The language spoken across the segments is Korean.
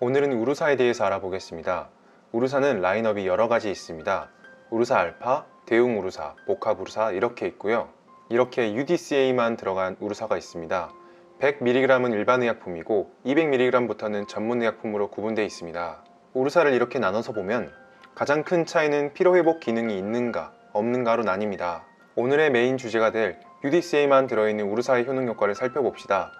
오늘은 우루사에 대해서 알아보겠습니다. 우루사는 라인업이 여러 가지 있습니다. 우루사 알파, 대웅 우루사, 복합 우루사 이렇게 있고요. 이렇게 UDCA만 들어간 우루사가 있습니다. 100mg은 일반 의약품이고 200mg부터는 전문 의약품으로 구분되어 있습니다. 우루사를 이렇게 나눠서 보면 가장 큰 차이는 피로회복 기능이 있는가 없는가로 나뉩니다. 오늘의 메인 주제가 될 UDCA만 들어있는 우루사의 효능 효과를 살펴봅시다.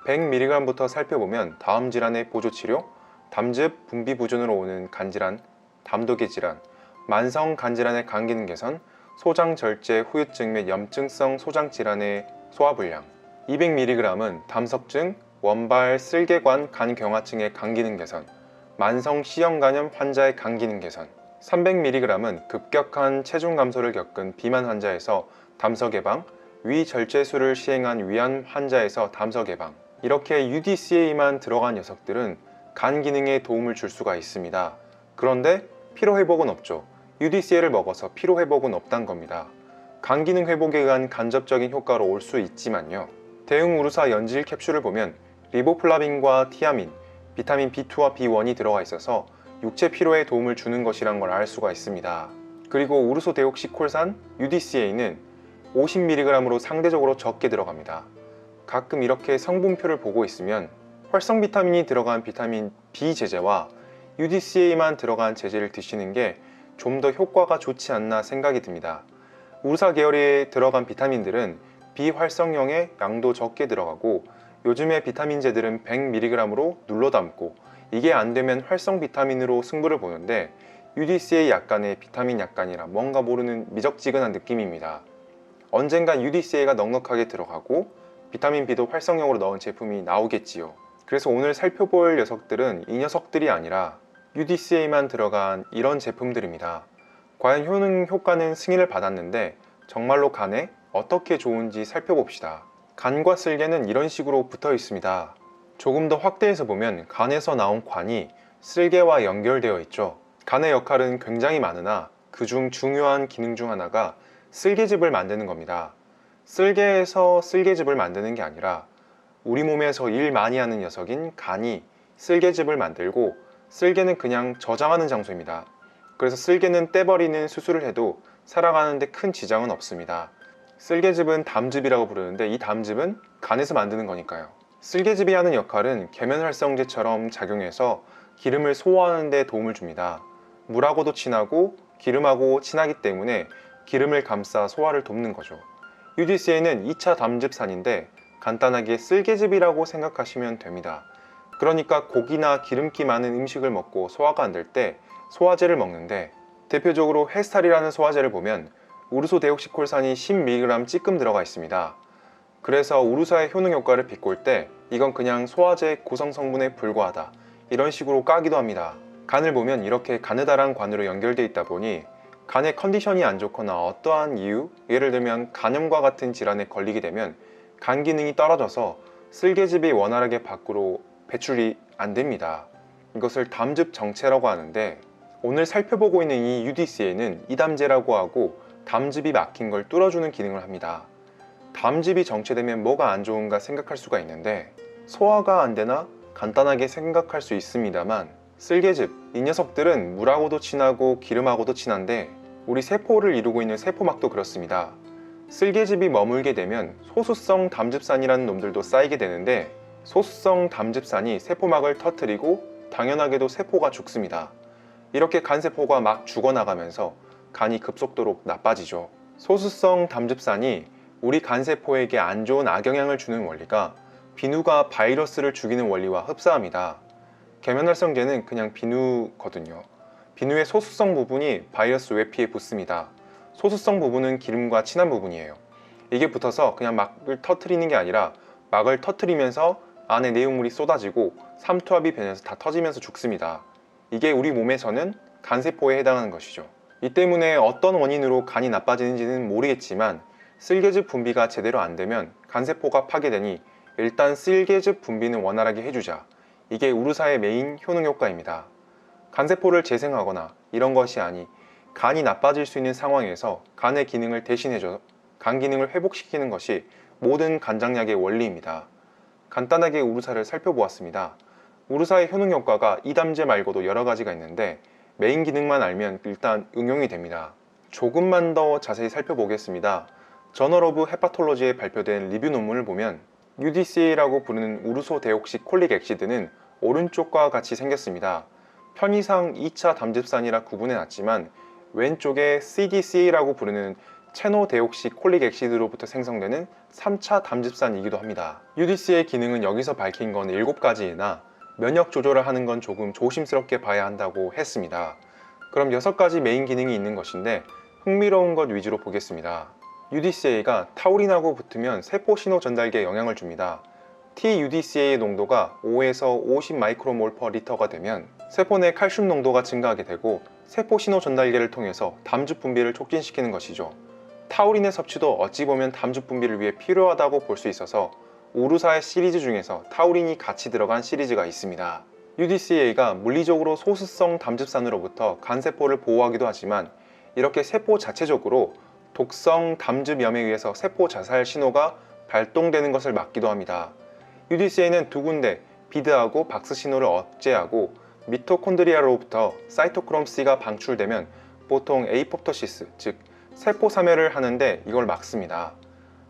100mg부터 살펴보면 다음 질환의 보조치료, 담즙, 분비 부존으로 오는 간질환, 담독의 질환, 만성 간질환의 간기능 개선, 소장 절제, 후유증 및 염증성 소장 질환의 소화불량. 200mg은 담석증, 원발, 쓸개관, 간경화증의 간기능 개선, 만성 C형 간염 환자의 간기능 개선. 300mg은 급격한 체중 감소를 겪은 비만 환자에서 담석 예방, 위 절제술을 시행한 위암 환자에서 담석 예방. 이렇게 UDCA만 들어간 녀석들은 간 기능에 도움을 줄 수가 있습니다. 그런데 피로회복은 없죠. UDCA를 먹어서 피로회복은 없단 겁니다. 간 기능 회복에 의한 간접적인 효과로 올 수 있지만요. 대웅 우루사 연질 캡슐을 보면 리보플라빈과 티아민, 비타민 B2와 B1이 들어가 있어서 육체 피로에 도움을 주는 것이란 걸 알 수가 있습니다. 그리고 우르소 데옥시콜산 UDCA는 50mg으로 상대적으로 적게 들어갑니다. 가끔 이렇게 성분표를 보고 있으면 활성 비타민이 들어간 비타민 B 제제와 UDCA만 들어간 제제를 드시는 게 좀 더 효과가 좋지 않나 생각이 듭니다. 우루사 계열에 들어간 비타민들은 비활성형에 양도 적게 들어가고 요즘의 비타민제들은 100mg으로 눌러 담고 이게 안되면 활성 비타민으로 승부를 보는데 UDCA 약간의 비타민 약간이라 뭔가 모르는 미적지근한 느낌입니다. 언젠간 UDCA가 넉넉하게 들어가고 비타민 B도 활성형으로 넣은 제품이 나오겠지요. 그래서 오늘 살펴볼 녀석들은 이 녀석들이 아니라 UDCA만 들어간 이런 제품들입니다. 과연 효능 효과는 승인을 받았는데 정말로 간에 어떻게 좋은지 살펴봅시다. 간과 쓸개는 이런 식으로 붙어 있습니다. 조금 더 확대해서 보면 간에서 나온 관이 쓸개와 연결되어 있죠. 간의 역할은 굉장히 많으나 그중 중요한 기능 중 하나가 쓸개즙을 만드는 겁니다. 쓸개에서 쓸개즙을 만드는 게 아니라 우리 몸에서 일 많이 하는 녀석인 간이 쓸개즙을 만들고 쓸개는 그냥 저장하는 장소입니다. 그래서 쓸개는 떼버리는 수술을 해도 살아가는데 큰 지장은 없습니다. 쓸개즙은 담즙이라고 부르는데 이 담즙은 간에서 만드는 거니까요. 쓸개즙이 하는 역할은 계면활성제처럼 작용해서 기름을 소화하는 데 도움을 줍니다. 물하고도 친하고 기름하고 친하기 때문에 기름을 감싸 소화를 돕는 거죠. UDCA는 2차 담즙산인데 간단하게 쓸개즙이라고 생각하시면 됩니다. 그러니까 고기나 기름기 많은 음식을 먹고 소화가 안 될 때 소화제를 먹는데 대표적으로 헤스탈이라는 소화제를 보면 우르소 데옥시콜산이 10mg 찌끔 들어가 있습니다. 그래서 우루사의 효능 효과를 비꼴 때 이건 그냥 소화제 구성 성분에 불과하다 이런 식으로 까기도 합니다. 간을 보면 이렇게 가느다란 관으로 연결되어 있다 보니 간의 컨디션이 안 좋거나 어떠한 이유, 예를 들면 간염과 같은 질환에 걸리게 되면 간 기능이 떨어져서 쓸개즙이 원활하게 밖으로 배출이 안 됩니다. 이것을 담즙 정체라고 하는데 오늘 살펴보고 있는 이 UDCA는 이담제라고 하고 담즙이 막힌 걸 뚫어주는 기능을 합니다. 담즙이 정체되면 뭐가 안 좋은가 생각할 수가 있는데 소화가 안 되나 간단하게 생각할 수 있습니다만 쓸개즙, 이 녀석들은 물하고도 친하고 기름하고도 친한데 우리 세포를 이루고 있는 세포막도 그렇습니다. 쓸개즙이 머물게 되면 소수성 담즙산이라는 놈들도 쌓이게 되는데 소수성 담즙산이 세포막을 터뜨리고 당연하게도 세포가 죽습니다. 이렇게 간세포가 막 죽어나가면서 간이 급속도로 나빠지죠. 소수성 담즙산이 우리 간세포에게 안 좋은 악영향을 주는 원리가 비누가 바이러스를 죽이는 원리와 흡사합니다. 계면활성제는 그냥 비누거든요. 비누의 소수성 부분이 바이러스 외피에 붙습니다. 소수성 부분은 기름과 친한 부분이에요. 이게 붙어서 그냥 막을 터트리는 게 아니라 막을 터트리면서 안에 내용물이 쏟아지고 삼투압이 변해서 다 터지면서 죽습니다. 이게 우리 몸에서는 간세포에 해당하는 것이죠. 이 때문에 어떤 원인으로 간이 나빠지는지는 모르겠지만 쓸개즙 분비가 제대로 안 되면 간세포가 파괴되니 일단 쓸개즙 분비는 원활하게 해주자. 이게 우루사의 메인 효능 효과입니다. 간세포를 재생하거나 이런 것이 아니 간이 나빠질 수 있는 상황에서 간의 기능을 대신해줘 간 기능을 회복시키는 것이 모든 간장약의 원리입니다. 간단하게 우루사를 살펴보았습니다. 우르사의 효능 효과가 이담제 말고도 여러 가지가 있는데 메인 기능만 알면 일단 응용이 됩니다. 조금만 더 자세히 살펴보겠습니다. 저널 오브 헤파톨로지에 발표된 리뷰 논문을 보면 UDCA라고 부르는 우르소 데옥시 콜릭 액시드는 오른쪽과 같이 생겼습니다. 편의상 2차 담즙산이라 구분해 놨지만 왼쪽에 CDCA라고 부르는 체노데옥시 콜릭 액시드로부터 생성되는 3차 담즙산이기도 합니다. UDCA의 기능은 여기서 밝힌 건 7가지이나 면역 조절을 하는 건 조금 조심스럽게 봐야 한다고 했습니다. 그럼 6가지 메인 기능이 있는 것인데 흥미로운 것 위주로 보겠습니다. UDCA가 타우린하고 붙으면 세포 신호 전달계에 영향을 줍니다. TUDCA의 농도가 5에서 50 마이크로몰 퍼 리터가 되면 세포 내 칼슘 농도가 증가하게 되고 세포 신호 전달계를 통해서 담즙 분비를 촉진시키는 것이죠. 타우린의 섭취도 어찌 보면 담즙 분비를 위해 필요하다고 볼 수 있어서 우르사의 시리즈 중에서 타우린이 같이 들어간 시리즈가 있습니다. UDCA가 물리적으로 소수성 담즙산으로부터 간세포를 보호하기도 하지만 이렇게 세포 자체적으로 독성 담즙염에 의해서 세포 자살 신호가 발동되는 것을 막기도 합니다. UDCA는 두 군데 비드하고 박스 신호를 억제하고 미토콘드리아로부터 사이토크롬 C가 방출되면 보통 에이포프토시스, 즉 세포 사멸을 하는데 이걸 막습니다.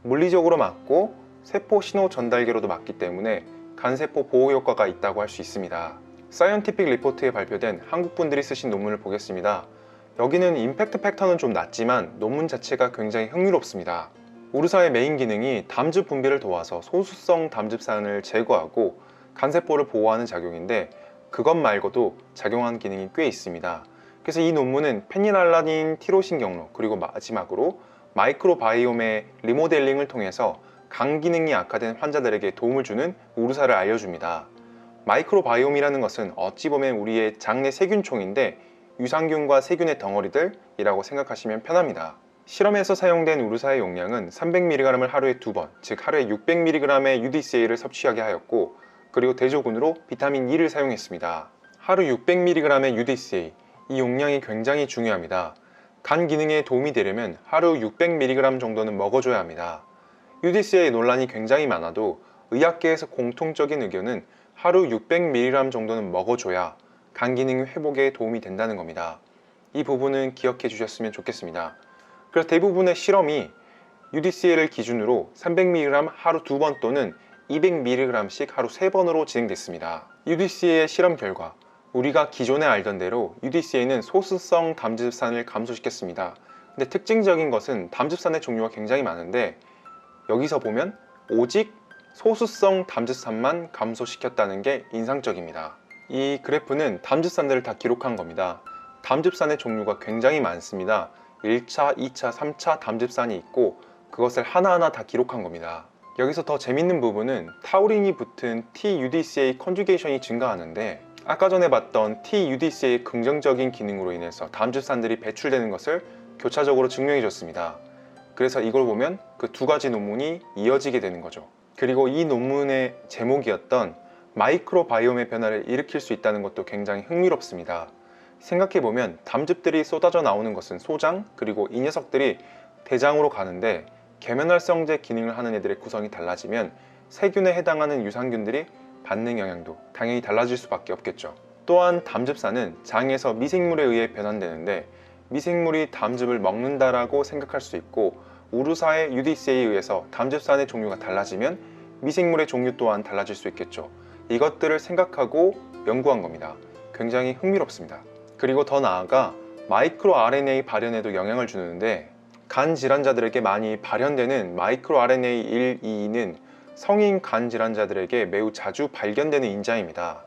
물리적으로 막고 세포 신호 전달계로도 막기 때문에 간세포 보호 효과가 있다고 할 수 있습니다. 사이언티픽 리포트에 발표된 한국 분들이 쓰신 논문을 보겠습니다. 여기는 임팩트 팩터는 좀 낮지만 논문 자체가 굉장히 흥미롭습니다. 우르사의 메인 기능이 담즙 분비를 도와서 소수성 담즙산을 제거하고 간세포를 보호하는 작용인데 그것 말고도 작용하는 기능이 꽤 있습니다. 그래서 이 논문은 페니랄라닌 티로신 경로 그리고 마지막으로 마이크로바이옴의 리모델링을 통해서 간 기능이 악화된 환자들에게 도움을 주는 우르사를 알려줍니다. 마이크로바이옴이라는 것은 어찌 보면 우리의 장내 세균총인데 유산균과 세균의 덩어리들이라고 생각하시면 편합니다. 실험에서 사용된 우르사의 용량은 300mg을 하루에 2번, 즉 하루에 600mg의 UDCA를 섭취하게 하였고 그리고 대조군으로 비타민 E를 사용했습니다. 하루 600mg의 UDCA, 이 용량이 굉장히 중요합니다. 간 기능에 도움이 되려면 하루 600mg 정도는 먹어줘야 합니다. UDCA 논란이 굉장히 많아도 의학계에서 공통적인 의견은 하루 600mg 정도는 먹어줘야 간 기능 회복에 도움이 된다는 겁니다. 이 부분은 기억해 주셨으면 좋겠습니다. 그래서 대부분의 실험이 UDCA를 기준으로 300mg 하루 2번 또는 200mg씩 하루 3번으로 진행됐습니다. UDCA의 실험 결과 우리가 기존에 알던 대로 UDCA는 소수성 담즙산을 감소시켰습니다. 근데 특징적인 것은 담즙산의 종류가 굉장히 많은데 여기서 보면 오직 소수성 담즙산만 감소시켰다는 게 인상적입니다. 이 그래프는 담즙산들을 다 기록한 겁니다. 담즙산의 종류가 굉장히 많습니다. 1차, 2차, 3차 담즙산이 있고 그것을 하나하나 다 기록한 겁니다. 여기서 더 재밌는 부분은 타우린이 붙은 TUDCA 컨주게이션이 증가하는데 아까 전에 봤던 TUDCA의 긍정적인 기능으로 인해서 담즙산들이 배출되는 것을 교차적으로 증명해 줬습니다. 그래서 이걸 보면 그 두 가지 논문이 이어지게 되는 거죠. 그리고 이 논문의 제목이었던 마이크로바이옴의 변화를 일으킬 수 있다는 것도 굉장히 흥미롭습니다. 생각해보면 담즙들이 쏟아져 나오는 것은 소장 그리고 이 녀석들이 대장으로 가는데 계면활성제 기능을 하는 애들의 구성이 달라지면 세균에 해당하는 유산균들이 받는 영향도 당연히 달라질 수밖에 없겠죠. 또한 담즙산은 장에서 미생물에 의해 변환되는데 미생물이 담즙을 먹는다라고 생각할 수 있고 우르사의 UDCA에 의해서 담즙산의 종류가 달라지면 미생물의 종류 또한 달라질 수 있겠죠. 이것들을 생각하고 연구한 겁니다. 굉장히 흥미롭습니다. 그리고 더 나아가 마이크로 RNA 발현에도 영향을 주는데 간 질환자들에게 많이 발현되는 마이크로 RNA 1, 2는 성인 간 질환자들에게 매우 자주 발견되는 인자입니다.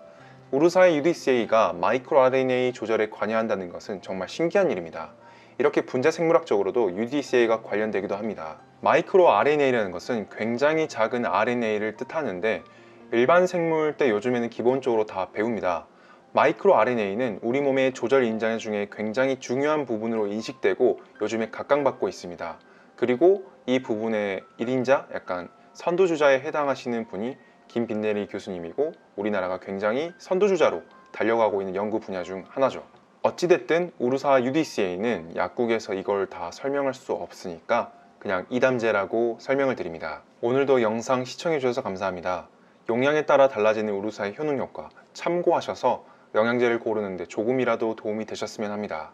우르사의 UDCA가 마이크로 RNA 조절에 관여한다는 것은 정말 신기한 일입니다. 이렇게 분자 생물학적으로도 UDCA가 관련되기도 합니다. 마이크로 RNA라는 것은 굉장히 작은 RNA를 뜻하는데 일반 생물 때 요즘에는 기본적으로 다 배웁니다. 마이크로 RNA는 우리 몸의 조절 인자 중에 굉장히 중요한 부분으로 인식되고 요즘에 각광받고 있습니다. 그리고 이 부분의 1인자, 약간 선두주자에 해당하시는 분이 김빈내리 교수님이고 우리나라가 굉장히 선두주자로 달려가고 있는 연구 분야 중 하나죠. 어찌됐든 우르사 UDCA는 약국에서 이걸 다 설명할 수 없으니까 그냥 이담제라고 설명을 드립니다. 오늘도 영상 시청해 주셔서 감사합니다. 용량에 따라 달라지는 우루사의 효능 효과 참고하셔서 영양제를 고르는데 조금이라도 도움이 되셨으면 합니다.